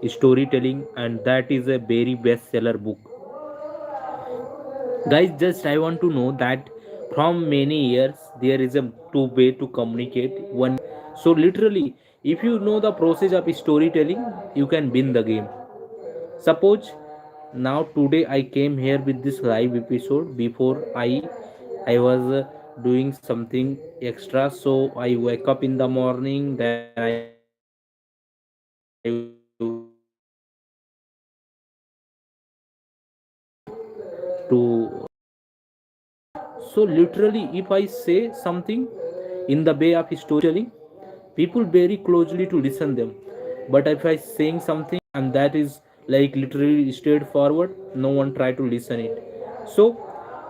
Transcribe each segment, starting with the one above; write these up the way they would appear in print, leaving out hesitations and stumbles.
storytelling, and that is a very bestseller book. Guys, just I want to know that from many years there is a two way to communicate. One, so literally, if you know the process of storytelling, you can win the game. Suppose now today I came here with this live episode. Before I was doing something extra, so I wake up in the morning, then I to so literally if I say something in the way of storytelling, people very closely to listen them. But if I saying something and that is like literally straightforward, no one try to listen it. So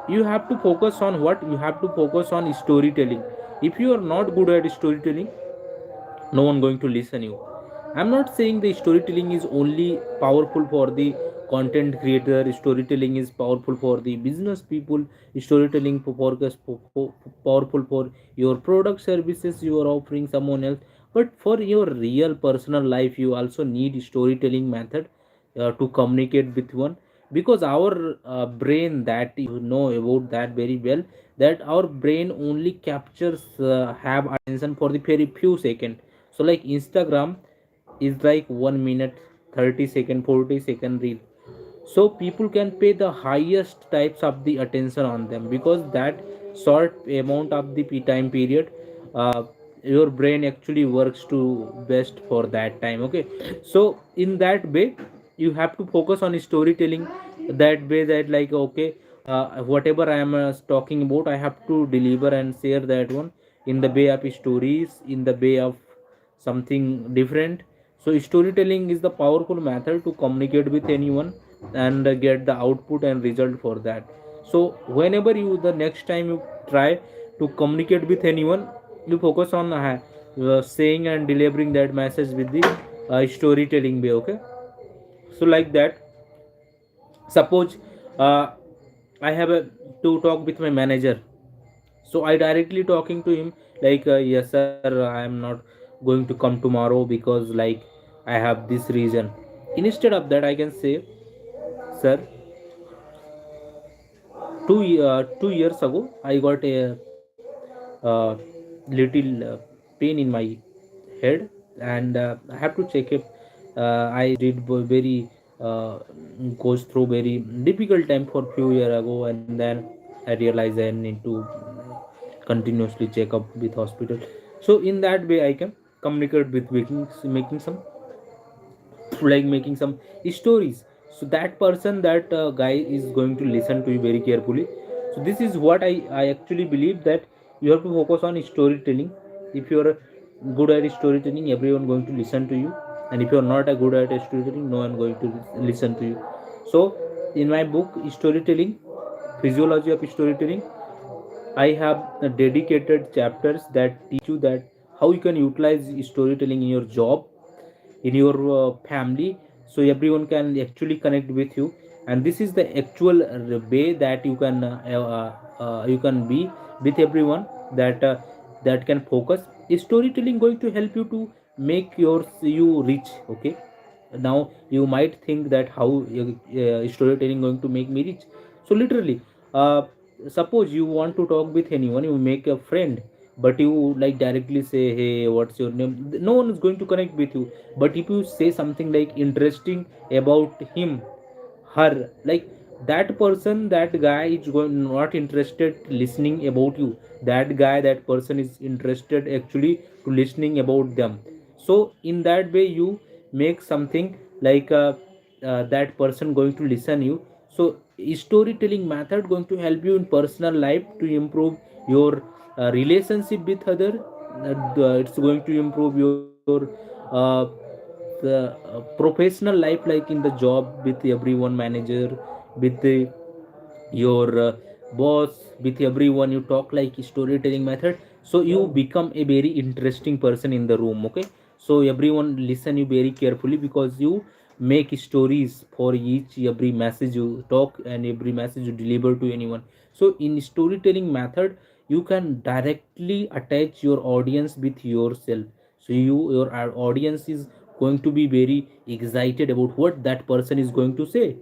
you have to focus on what you have to focus on storytelling. If you are not good at storytelling, no one going to listen you. I'm not saying the storytelling is only powerful for the content creator. Storytelling is powerful for the business people. Storytelling powerful for your product services you are offering someone else. But for your real personal life, you also need storytelling method to communicate with one. Because our brain, that you know about that very well, that our brain only captures have attention for the very few seconds. So like Instagram is like 1 minute, 30 second, 40 second reel. So people can pay the highest types of the attention on them, because that short amount of the time period, uh, your brain actually works to best for that time. Okay, so in that way you have to focus on storytelling. That way, that like okay, whatever I am talking about, I have to deliver and share that one in the way of stories, in the way of something different. So storytelling is the powerful method to communicate with anyone and get the output and result for that. So whenever you the next time you try to communicate with anyone, you focus on saying and delivering that message with the storytelling way. Okay, so like that, suppose uh, I have to talk with my manager, so I directly talking to him like yes sir, I am not going to come tomorrow because like I have this reason. Instead of that, I can say, sir, 2 years ago I got a little pain in my head, and I have to check if I did very goes through very difficult time for few year ago, and then I realized I need to continuously check up with hospital. So in that way I can communicate with making some like making some stories. So that person, that guy is going to listen to you very carefully. So this is what I actually believe, that you have to focus on storytelling. If you are good at storytelling, everyone going to listen to you, and if you are not a good at storytelling, no one going to listen to you. So in my book storytelling, physiology of storytelling, I have dedicated chapters that teach you that how you can utilize storytelling in your job, in your family, so everyone can actually connect with you. And this is the actual way that you can be with everyone, that that can focus. Is storytelling going to help you to make you rich? Okay, now you might think that how storytelling going to make me rich. So literally, uh, suppose you want to talk with anyone, you make a friend, but you like directly say, hey, what's your name? No one is going to connect with you. But if you say something like interesting about him, her, like that person, that guy is going not interested listening about you. That guy, that person is interested actually to listening about them. So in that way you make something like that person going to listen you. So storytelling method going to help you in personal life to improve your relationship with other. It's going to improve your uh, the professional life, like in the job with everyone, manager, with your boss, with everyone you talk like storytelling method. So you become a very interesting person in the room. Okay, so everyone listen you very carefully because you make stories for each every message you talk and every message you deliver to anyone. So in storytelling method, you can directly attach your audience with yourself. So your audience is going to be very excited about what that person is going to say,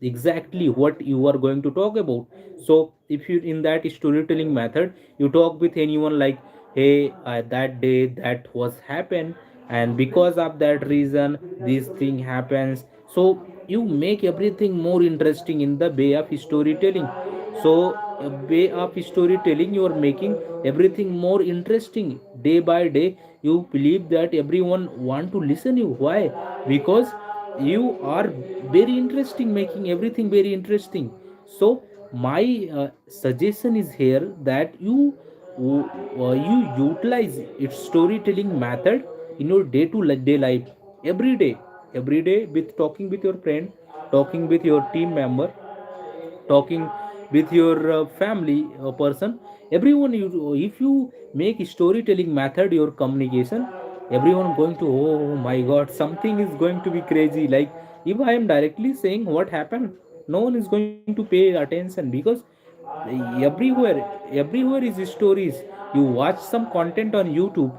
exactly what you are going to talk about. So if you, in that storytelling method, you talk with anyone like, hey, that day that was happened, and because of that reason this thing happens. So you make everything more interesting in the way of storytelling. So a way of storytelling, you are making everything more interesting day by day. You believe that everyone want to listen you. Why? Because you are very interesting, making everything very interesting. So my suggestion is here that you utilize its storytelling method in your day to day life, every day, every day, with talking with your friend, talking with your team member, talking with your family person, everyone. You, if you make storytelling method your communication, everyone going to, oh my god, something is going to be crazy. Like, if I am directly saying what happened, no one is going to pay attention, because everywhere, everywhere is stories. You watch some content on YouTube,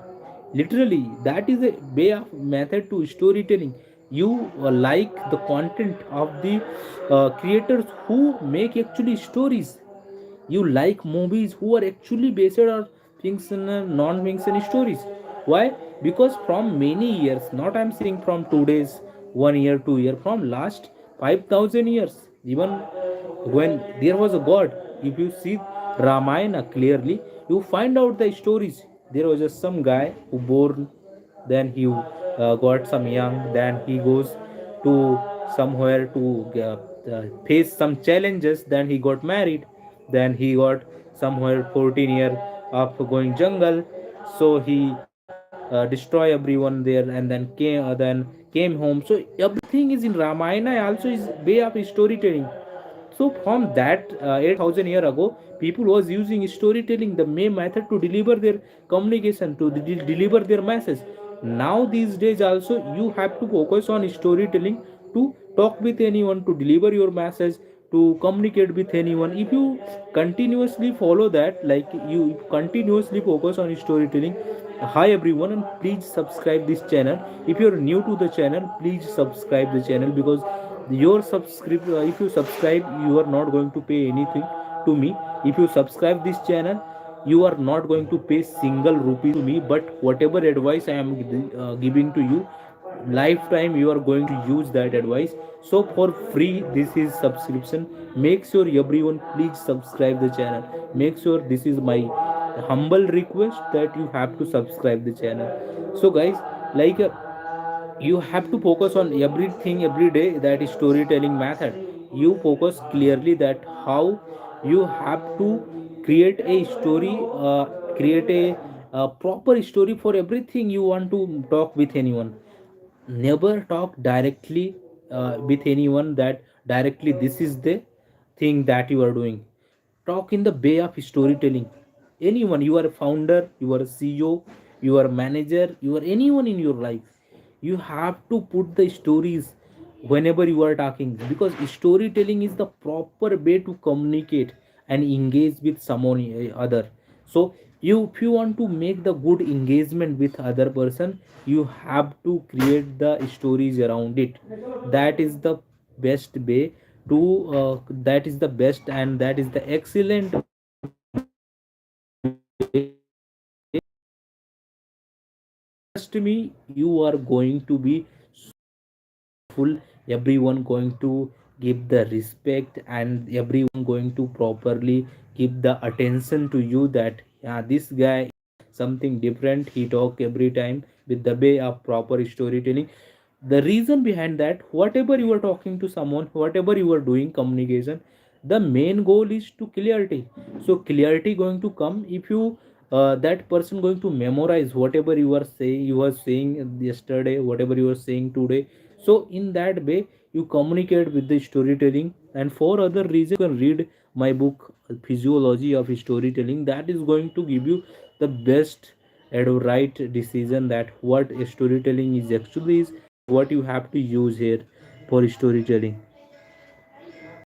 literally that is a way of method to storytelling. You like the content of the creators who make actually stories. You like movies who are actually based on fiction and non-fiction stories. Why? Because from many years, not I'm saying from today's 1 year 2 year, from last 5,000 years, even when there was a god, if you see Ramayana clearly, you find out the stories. There was just some guy who born, then he got some young, then he goes to somewhere to face some challenges, then he got married, then he got somewhere 14 year of going jungle. So he destroy everyone there, and then came home. So everything is in Ramayana also is way of storytelling. So from that 8,000 year ago, people was using storytelling, the main method to deliver their communication, to deliver their message. Now these days also you have to focus on storytelling, to talk with anyone, to deliver your message, to communicate with anyone. If you continuously follow that, like you continuously focus on storytelling. Hi everyone, and please subscribe this channel. If you're new to the channel, please subscribe the channel, because your subscribe, if you subscribe, you are not going to pay anything to me. If you subscribe this channel, you are not going to pay single rupee to me, but whatever advice I am giving to you, lifetime you are going to use that advice. So for free, this is subscription. Make sure everyone please subscribe the channel. Make sure, this is my humble request, that you have to subscribe the channel. So guys, like you have to focus on everything every day, that is storytelling method. You focus clearly that how you have to create a story, create a proper story for everything you want to talk with anyone. Never talk directly with anyone, that directly this is the thing that you are doing. Talk in the way of storytelling. Anyone, you are a founder, you are a CEO, you are a manager, you are anyone in your life, you have to put the stories whenever you are talking, because storytelling is the proper way to communicate and engage with someone other. So you, if you want to make the good engagement with other person, you have to create the stories around it. That is the best way to that is the best, and that is the excellent way to communicate with anyone. Trust me, you are going to be so successful. Everyone going to give the respect, and everyone going to properly give the attention to you, that yeah, this guy something different, he talk every time with the way of proper storytelling. The reason behind that, whatever you are talking to someone, whatever you are doing communication, the main goal is to clarity. So clarity going to come if you that person going to memorize whatever you are saying, you were saying yesterday, whatever you are saying today. So in that way you communicate with the storytelling. And for other reason, you can read my book Physiology of Storytelling. That is going to give you the best and right decision, that what storytelling is actually is, what you have to use here for storytelling.